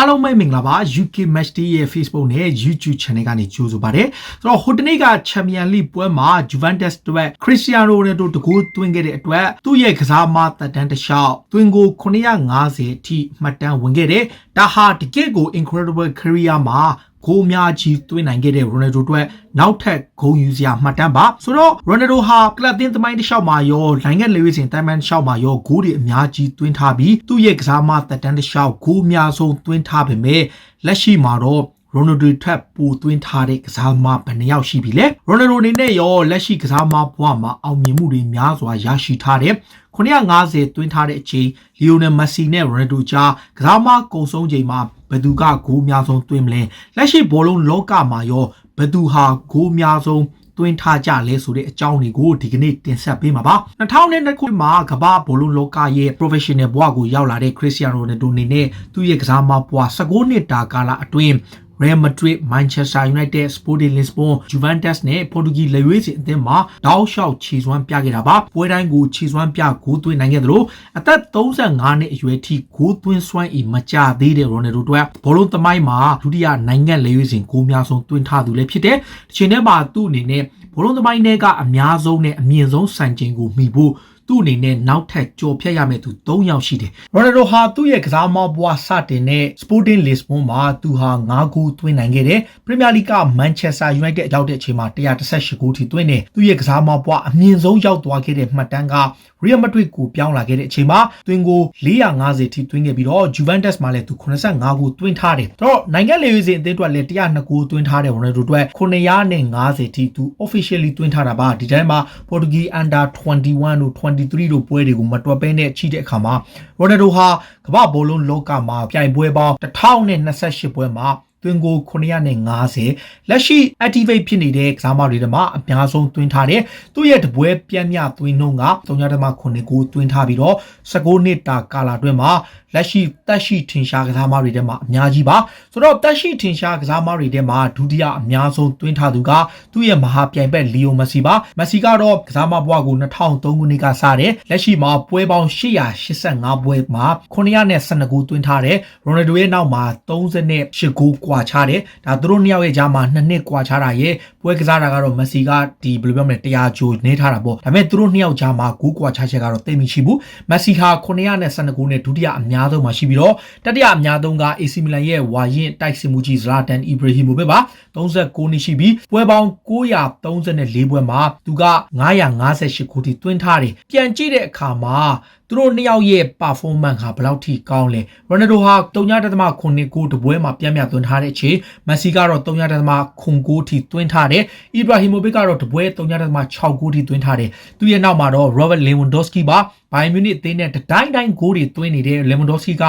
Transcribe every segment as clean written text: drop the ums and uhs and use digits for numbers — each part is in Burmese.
အားလုံးပဲမင်္ဂလာပါ UK Match Day ရဲ့ Facebook နဲ့ YouTube Channel ကနေကြိုဆိုပါရစေ။ဆိုတော့ဟိုတနေ့က Champion League ပွဲမှာ Juventus အတွက် Cristiano Ronaldo တကူသွင်းခဲ့တဲ့အတွက်သူ့ရဲ့ကစားမသက်တမ်းတစ်လျှောက်သွင်းကို950အထိမှတ်တမ်းဝင်ခဲ့တယ်။ဒါဟာတကယ့်ကို incredible career မှာဂိုးများကြီးသွင်းနိုင်ခဲ့တဲ့ Ronaldo အတွက်နောက်ထပ်ဂုဏ်ယူစရာမှတ်တမ်းပါဆိုတော့ Ronaldo ဟာကလပ်တင်းသမိုင်းတစ်လျှောက်မှာရောနိုင်ငံလေဝေးစဉ်တိုင်မန်တစ်လျှောက်မှာရောဂိုးတွေအများကြီးသွင်းထားပြီးသူ့ရဲ့ကစားမသက်တမ်းတစ်လျှောက်ဂိုးအများဆုံးသွင်းထားပေမဲ့လက်ရှိမှာတော့Ronaldo ထပ်ပိုသွင်းထားတဲ့ကစားမဘယ်နှယောက်ရှိပြီလဲ Ronaldo အနေနဲ့ရောလက်ရှိကစားမဘဝမှာအောင်မြင်မှုတွေများစွာရရှိထားတဲ့950သွင်းထားတဲ့အချိန် Lionel Messi နဲ့ Ronaldo ကြားကစားမကုံဆုံးချိန်မှာဘယ်သူကဂိုးအများဆုံးသွင်းမလဲလက်ရှိဘောလုံးလောကမှာရောဘယ်သူဟာဂိုးအများဆုံးသွင်းထားကြလဲဆိုတဲ့အကြောင်းတွေကိုဒီကနေ့တင်ဆက်ပေးမှာပါ2002ခုမှာကမ္ဘာဘောလုံးလောကရဲ့ professional ဘဝကိုရောက်လာတဲ့ Cristiano Ronaldo အနေနဲ့သူ့ရဲ့ကစားမဘဝ19နှစ်တာကာလအတွင်းReal Madrid, Manchester United, Sporting Lisbon, Juventus နဲ့ Portuguese လေရွေးစဉ်အသင်းမှာတောက်လျှောက်ခြေစွမ်းပြခဲ့တာပါပွဲတိုင်းကိုခြေစွမ်းပြဂိုးသွင်းနိုင်ခဲ့သလိုအသက်35နှစ်အရွယ်ထိဂိုးသွင်းစွမ်းအင်မကျသေးတဲ့ Ronaldo တို့ဘောလုံးသမိုင်းမှာဒုတိယနိုင်ငံလေရွေးစဉ်ဂိုးများဆုံးသွင်းထားသူလည်းဖြစ်တဲ့ဒီချိန်ထဲမှာသူ့အနေနဲ့ဘောလုံးသမိုင်းတွေကအများဆုံးနဲ့အမြင့်ဆုံးစံချိန်ကိုမီဖို့သူ့အနေနဲ့နောက်ထပ်ကြော်ဖြတ်ရမယ့်သူ3ယောက်ရှိတယ်။ Ronaldo ဟာသူ့ရဲ့ကစားမဘဝစတင်တဲ့ Sporting Lisbon မှာသူဟာ9ဂိုးသွင်းနိုင်ခဲ့တယ်။ Premier League က Manchester United ရောက်တဲ့အချိန်မှာ118ဂိုးထိသွင်းတယ်။သူ့ရဲ့ကစားမဘဝအမြင့်ဆုံးရောက်သွားခဲ့တဲ့မှတ်တမ်းက Real Madrid ကိုပြောင်းလာခဲ့တဲ့အချိန်မှာသွင်းကို450ထိသွင်းခဲ့ပြီးတော့ Juventus မှာလည်းသူ85ဂိုးသွင်းထားတယ်။တော့နိုင်ငံလေရွေးစဉ်အသင်းအတွက်လည်း102ဂိုးသွင်းထားတဲ့ Ronaldo အတွက်950ထိသူ officially သွင်းထားတာပါ။ဒီတိုင်းမှာ Portuguese Under 21တို့23တို့ပွဲတွေကိုမတွက်ပဲနဲ့ချိတဲ့အခါမှာ Ronaldo ဟာကမ္ဘာဘောလုံးလောကမှာပြိုင်ပွဲပေါင်း1028ပွဲမှာသွင်းကို950လက်ရှိ activate ဖြစ်နေတဲ့ကစားမတွေထဲမှာအများဆုံးသွင်းထားတဲ့သူ့ရဲ့တပွဲပြန့်မြသွင်းနှုန်းက3.9ဂိုးသွင်းထားပြီးတော့19နှစ်တာကာလအတွင်းမှာလက်ရှိတက်ရှိထင်ရှားကစားမတွေထဲမှာအများကြီးပါဆိုတော့တက်ရှိထင်ရှားကစားမတွေထဲမှာဒုတိယအများဆုံးသွင်းထားသူကသူ့ရဲ့မဟာပြိုင်ဘက်လီယိုမက်ဆီပါမက်ဆီကတော့ကစားမဘဝကို2003ခုနှစ်ကစတဲ့လက်ရှိမှာပွဲပေါင်း885ပွဲမှာ912ဂိုးသွင်းထားတဲ့ရိုနယ်ဒိုရဲ့နောက်မှာ38ဂိုးကွာခြားတယ်ဒါသူတို့နှစ်ယောက်ရဲ့ကြားမှာ2နှစ်ကွာခြားတာရဲ့ပွဲကစားတာကတော့မက်ဆီကဒီဘယ်လိုပြောမလဲ100ဂျိုနေထားတာပေါ့ဒါပေမဲ့သူတို့နှစ်ယောက်ကြားမှာဂိုးကွာခြားချက်ကတော့တိတ်မရှိဘူးမက်ဆီဟာ912ဂိုးနဲ့ဒုတိယအများဆုံးမှာရှိပြီးတော့တတိယအများဆုံးက AC Milan ရဲ့ဝါရင်တိုက်စစ်မှုကြီး Zlatan Ibrahimovic ပါ39နှစ်ရှိပြီးပွဲပေါင်း934ပွဲမှာသူက958ဂိုးထိသွင်းထားတယ်ပြန်ကြည့်တဲ့အခါမှာသူတို့နှစ်ယောက်ရဲ့ performance ဟာဘယ်လောက်ထိကောင်းလဲ Ronaldo ဟာ3.9ဂိုးတပွဲမှာပြန်သွင်းထားတဲ့အချိန် Messi ကတော့3.9ဂိုးထိသွင်းထားတယ် Ibrahimovic ကတော့တပွဲ3.6ဂိုးထိသွင်းထားတယ်သူရဲ့နောက်မှာတော့ Robert Lewandowski ပါဘိုင်မြူနစ်အသင်းနဲ့တတိုင်းတိုင်းဂိုးတွေသွင်းနေတဲ့ Lewandowski က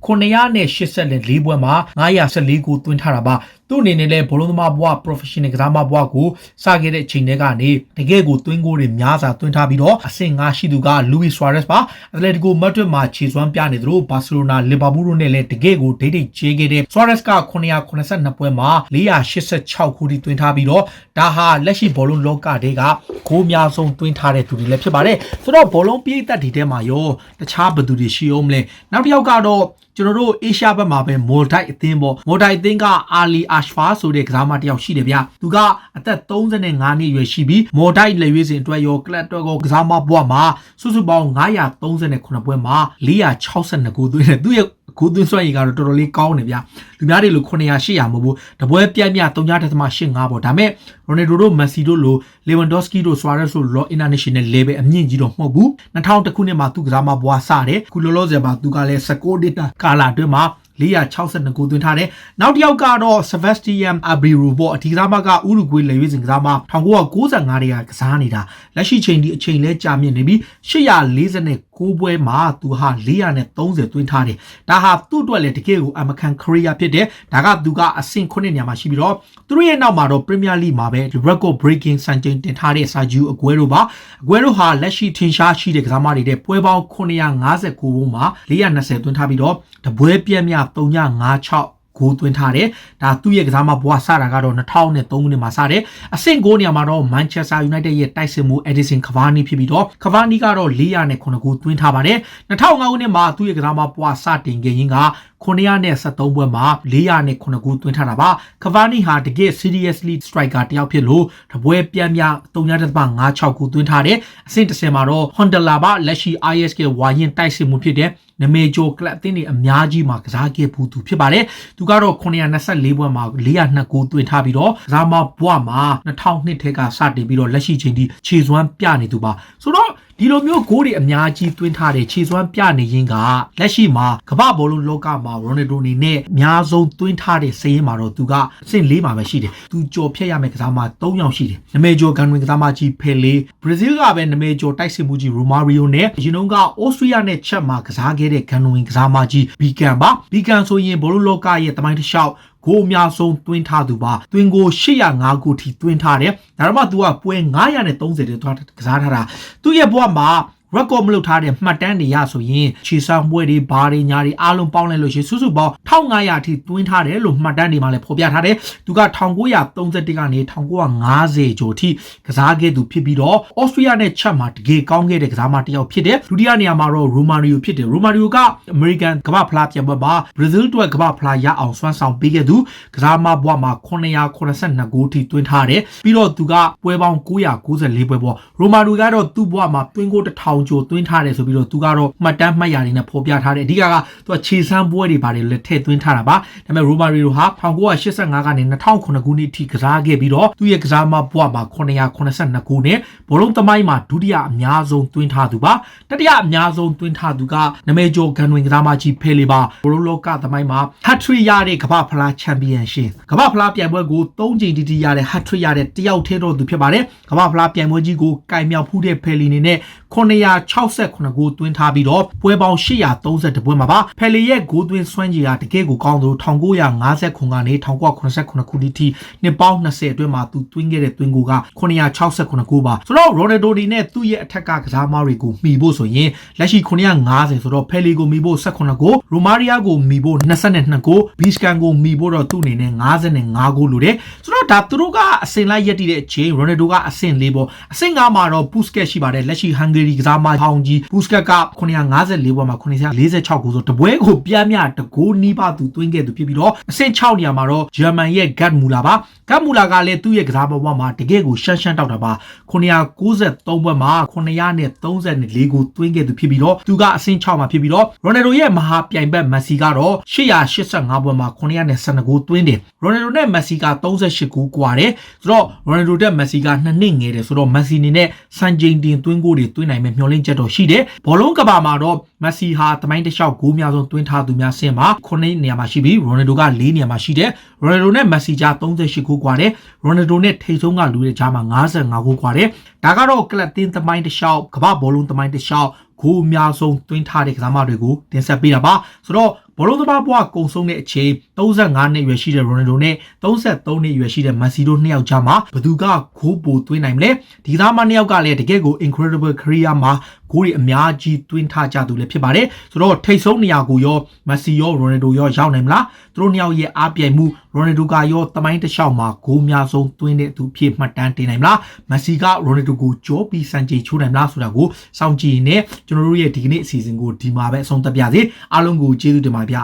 984ပွဲမှာ914ဂိုးသွင်းထားတာပါသူ့အနေနဲ့လည်းဘောလုံးသမားဘဝ professional ကစားမဘဝကိုစခဲ့တဲ့အချိန်တည်းကနေတကယ်ကိုသွင်းဂိုးတွေများစွာသွင်းထားပြီးတော့အဆင့်5ရှိသူက Luis Suarez ပါ Atletico Madrid မှာခြေစွမ်းပြနေသလို Barcelona Liverpool တို့နဲ့လည်းတကယ်ကိုဒိတ်ကျဲခဲ့တဲ့ Suarez က982ပွဲမှာ486ဂိုးထိသွင်းထားပြီးတော့ဒါဟာလက်ရှိဘောလုံးလောကတွေကဂိုးများဆုံးသွင်းထားတဲ့သူတွေလည်းဖြစ်ပါတယ်ဆိုတော့ဘောလုံးပြည်သက်ဒီထဲမှာရောတခြားဘယ်သူတွေရှိအောင်မလဲနောက်တစ်ယောက်ကတော့ကျွန်တော်တို့အေရှားဘက်မှာပဲမော်ဒိုက်အသင်းပေါ့မော်ဒိုက်အသင်းကအာလီအာရှ်ဖာဆိုတဲ့ကစားမတစ်ယောက်ရှိတယ်ဗျသူကအသက်35နှစ်အရွယ်ရှိပြီးမော်ဒိုက်လေရွေးစဉ်အတွက်ရောကလပ်အတွက်ရောကစားမဘဝမှာစုစုပေါင်း939ပွဲမှာ462ဂိုးသွင်းတယ်သူရဲ့ဂိုးသွင်းစွမ်းရည်ကတော့တော်တော်လေးကောင်းတယ်ဗျလူများတွေလို့900 800မဟုတ်ဘူးတပွဲပြတ်မြ3.85ပေါ့ဒါပေမဲ့ Ronaldo တို့ Messi တို့လို Lewandowski တို့ Suarez တို့လော international level အမြင့်ကြီးတော့မဟုတ်ဘူး2000ခုနှစ်မှာသူကစားမဘွားစတယ်ခုလောလောဆယ်မှာသူကလည်း16နှစ်တာကာလအတွင်းမှာ462ဂိုးသွင်းထားတယ်နောက်တစ်ယောက်ကတော့ Sebastian Abreu ပေါ့အဒီကစားမကဥရုဂွေးလေရွေးစဉ်ကစားမ1995တွေကကစားနေတာလက်ရှိချိန်ဒီအချိန်လဲကြာမြင့်နေပြီး849ပွဲမှာသူဟာ430သွင်းထားတယ်ဒါဟာသူ့အတွက်လည်းတကယ်ကိုအမကန် career ဖြစ်တယ်ဒါကသူကအဆင့်9နေရာမှာရှိပြီးတော့သူတို့ရဲ့နောက်မှာတော့ Premier League မှာပဲ record breaking စံချိန်တင်ထားတဲ့ Sergio Aguero ပါ Aguero ဟာလက်ရှိထင်ရှားရှိတဲ့ကစားမတွေတဲ့ပွဲပေါင်း959ပွဲမှာ420သွင်းထားပြီးတော့တပွဲပြည့်မြ356 ကိုသွင်းထားတယ်ဒါသူ့ရဲ့ကစားမဘွားစတာကတော့2003ခုနှစ်မှာစတယ်အဆင့်9နေရာမှာတော့ Manchester United ရဲ့တိုက်စစ်မှု Edison Cavani ဖြစ်ပြီးတော့ Cavani ကတော့409ကိုသွင်းထားပါတယ်2005ခုနှစ်မှာသူ့ရဲ့ကစားမဘွားစတင်ခဲ့ရင်းက913ပွဲမှာ409ကိုသွင်းထားတာပါ Cavani ဟာတကယ် seriously striker တယောက်ဖြစ်လို့တပွဲပြန်ပြ3.56ကိုသွင်းထားတယ်အဆင့်10မှာတော့ Honda ပါလက်ရှိ IS ရဲ့ဝါရင်တိုက်စစ်မှုဖြစ်တဲ့နမေဂျိုကလပ်အသင်းတွေအများကြီးမှာကစားခဲ့ဘူးသူဖြစ်ပါတယ်သူကတော့924ပွဲမှာ402ကိုသွင်းထားပြီးတော့ကစားမဘွားမှာ2002ထဲကစတင်ပြီးတော့လက်ရှိချိန်ထိခြေစွမ်းပြနေသူပါဆိုတော့ဒီလိုမျိုးဂိုးတွေအများကြီးသွင်းထားတဲ့ခြေစွမ်းပြနေရင်းကလက်ရှိမှာကမ္ဘာဘောလုံးလောကမှာရိုနယ်ဒိုနေနဲ့အများဆုံးသွင်းထားတဲ့စည်းမှာတော့သူကအဆင့်4မှာပဲရှိတယ်သူကြော်ဖြတ်ရမယ့်ကစားမ3ယောက်ရှိတယ်နမေဂျိုကန်ဝင်ကစားမကြီးဖယ်လီဘရာဇီးကပဲနမေဂျိုတိုက်စစ်မှုကြီးရိုမာရီယိုနဲ့ယူနိုကဩစတြီးယားနဲ့ချက်မှာကစားခဲ့တဲ့ကန်ဝင်ကစားမကြီးဘီကန်ပါဘီကန်ဆိုရင်ဘောလုံးလောကရဲ့တမိုင်းတစ်လျှောက်ကိုအများဆုံးတွင်းထားသူပါတွင်းကို805ခုထိတွင်းထားတယ်ဒါတော့မှသူကပွဲ930တဲ့သွားကစားထားတာသူ့ရဲ့ဘဝမှာrecord မလုပ်ထားတဲ့မှတ်တမ်းတွေရဆိုရင်ခြေဆောင်ပွဲတွေဘာတွေညာတွေအားလုံးပေါင်းလိုက်လို့ရှိရင်စုစုပေါင်း1500အထိတွင်းထားတယ်လို့မှတ်တမ်းတွေမှာလည်းဖော်ပြထားတယ်သူက1931ကနေ1950ကျော်ထိကစားခဲ့သူဖြစ်ပြီးတော့ဩစတြီးယားနဲ့ချက်မှာတကယ်ကောင်းခဲ့တဲ့ကစားမတစ်ယောက်ဖြစ်တယ်ဒုတိယနေရာမှာတော့ရိုမာရီယိုဖြစ်တယ်ရိုမာရီယိုကအမေရိကန်ကမ္ဘာဖလားပြိုင်ပွဲမှာဘရာဇီးအတွက်ကမ္ဘာဖလားရအောင်စွမ်းဆောင်ပေးခဲ့သူကစားမဘဝမှာ982ဂိုးထိတွင်းထားတယ်ပြီးတော့သူကပွဲပေါင်း994ပွဲပေါ့ရိုမာရီယိုကတော့သူ့ဘဝမှာတွင်းကို1000ကျော်သွင်းထားတယ်ဆိုပြီးတော့သူကတော့မှတ်တမ်းမှတ်ရာတွေနဲ့ဖော်ပြထားတယ်အဓိကသူကခြေစမ်းပွဲတွေပါတယ်လက်ထည့်သွင်းထားတာပါဒါပေမဲ့ရိုမာရီယိုဟာ1985ကနေ2009ခုနှစ်ထိကစားခဲ့ပြီးတော့သူ့ရဲ့ကစားမဘွားမှာ982ခုနဲ့ဘောလုံးသမိုင်းမှာဒုတိယအများဆုံးသွင်းထားသူပါတတိယအများဆုံးသွင်းထားသူကနမေဂျိုဂန်ဝင်ကစားမကြီးဖယ်လီပါဘောလုံးလောကသမိုင်းမှာဟတ်ထရစ်ရတဲ့ကမ္ဘာဖလားချန်ပီယံရှစ်ကမ္ဘာဖလားပြိုင်ပွဲကို3ချိန်တိရတဲ့ဟတ်ထရစ်ရတဲ့တယောက်ထဲတော့သူဖြစ်ပါတယ်ကမ္ဘာဖလားပြိုင်ပွဲကြီးကိုကင်မြောက်ဖူးတဲ့ဖယ်လီနေနဲ့968ဂိုးသွင်းထားပြီးတော့ပွဲပေါင်း832ပွဲမှာပါဖယ်လီရဲ့ဂိုးသွင်းစွမ်းရည်ကတကယ်ကိုကောင်းသူ1950ခုကနေ1989ခုထိနှစ်ပေါင်း20အတွင်းမှာသူသွင်းခဲ့တဲ့သွင်းဂိုးက968ဂိုးပါဆိုတော့ရိုနယ်ဒိုဒီနဲ့သူ့ရဲ့အထက်ကကစားမတွေကိုမှီဖို့ဆိုရင်လက်ရှိ950ဆိုတော့ဖယ်လီကိုမှီဖို့18ဂိုးရိုမာရီယာကိုမှီဖို့22ဂိုးဘီစကန်ကိုမှီဖို့တော့သူ့အနေနဲ့55ဂိုးလိုတယ်ဆိုတော့ဒါသူတို့ကအဆင့်လိုက်ရက်တည်တဲ့အချိန်ရိုနယ်ဒိုကအဆင့်4ပေါ့အဆင့်5မှာတော့ပူစကက်ရှိပါတယ်လက်ရှိဟန်ဂေရီကစားမဟောင်းကြီးပူစကက်က954ပွဲမှာ946ဂိုးဆိုတပွဲကိုပြမ်းမြတကိုးနီးပါသူသွင်းခဲ့သူဖြစ်ပြီးတော့အဆင့်6နေရာမှာတော့ဂျာမန်ရဲ့ဂတ်မူလာပါဂတ်မူလာကလည်းသူ့ရဲ့ကစားပေါ်မှာတကယ်ကိုရှမ်းတောက်တာပါ993ပွဲမှာ934ဂိုးသွင်းခဲ့သူဖြစ်ပြီးတော့သူကအဆင့်6မှာဖြစ်ပြီးတော့ရိုနယ်ဒိုရဲ့မဟာပြိုင်ဘက်မက်ဆီကတော့885ပွဲမှာ912ဂိုးသွင်းတယ်ရိုနယ်ဒိုနဲ့မက်ဆီက38ဂိုးကွာတယ်ဆိုတော့ရိုနယ်ဒိုနဲ့မက်ဆီက2နှစ်ငယ်တယ်ဆိုတော့မက်ဆီနေနဲ့စံချိန်တင်သွင်းဂိုးတွေသွင်းနိုင်မယ်မျှော်လင့်ချက်တော့ရှိတယ်ဘောလုံးကဘာမှာတော့မက်ဆီဟာတမိုင်းတစ်လျှောက်ဂိုးများဆုံးသွင်းထားသူများဆင့်မှာ9နေရာမှာရှိပြီးရိုနယ်ဒိုက4နေရာမှာရှိတယ်ရိုနယ်ဒိုနဲ့မက်ဆီကြား38ဂိုးကွာတယ်ရိုနယ်ဒိုနဲ့ထိပ်ဆုံးကလူတွေကြားမှာ55ဂိုးကွာတယ်ဒါကတော့ကလပ်တင်းတမိုင်းတစ်လျှောက်ကမ္ဘာဘောလုံးတမိုင်းတစ်လျှောက်ဂိုးအများဆုံးသွင်းထားတဲ့ကစားမတွေကိုတင်ဆက်ပေးတာပါဆိုတော့ဘောလုံးသမားဘွားကုံဆုံးတဲ့အချိန်35နှစ်အရွယ်ရှိတဲ့ရိုနယ်ဒိုနဲ့33နှစ်အရွယ်ရှိတဲ့မက်ဆီတို့နှစ်ယောက်ကြားမှာဘယ်သူကဂိုးပိုသွင်းနိုင်မလဲဒီသားမနှစ်ယောက်ကလည်းတကယ်ကို incredible career မှာဂိုးတွေအများကြီးသွင်းထားကြသူလည်းဖြစ်ပါတယ်ဆိုတော့ထိပ်ဆုံးနေရာကိုရောမက်ဆီရောရိုနယ်ဒိုရောရောက်နိုင်မလားသူတို့နှစ်ယောက်ရဲ့အားပြိုင်မှုရိုနယ်ဒိုကရောတမိုင်းတစ်လျှောက်မှာဂိုးများဆုံးသွင်းတဲ့သူဖြစ်မှတ်တမ်းတင်နိုင်မလားမက်ဆီကရိုနယ်ဒိုကိုကြောပြီးစံချိန်ချိုးနိုင်မလားဆိုတာကိုစောင့်ကြည့်နေကျွန်တော်တို့ရဲ့ဒီကနေ့အစီအစဉ်ကိုဒီမှာပဲအဆုံးသတ်ပြစေအားလုံးကိုကျေးဇူးတင်ပါဗျ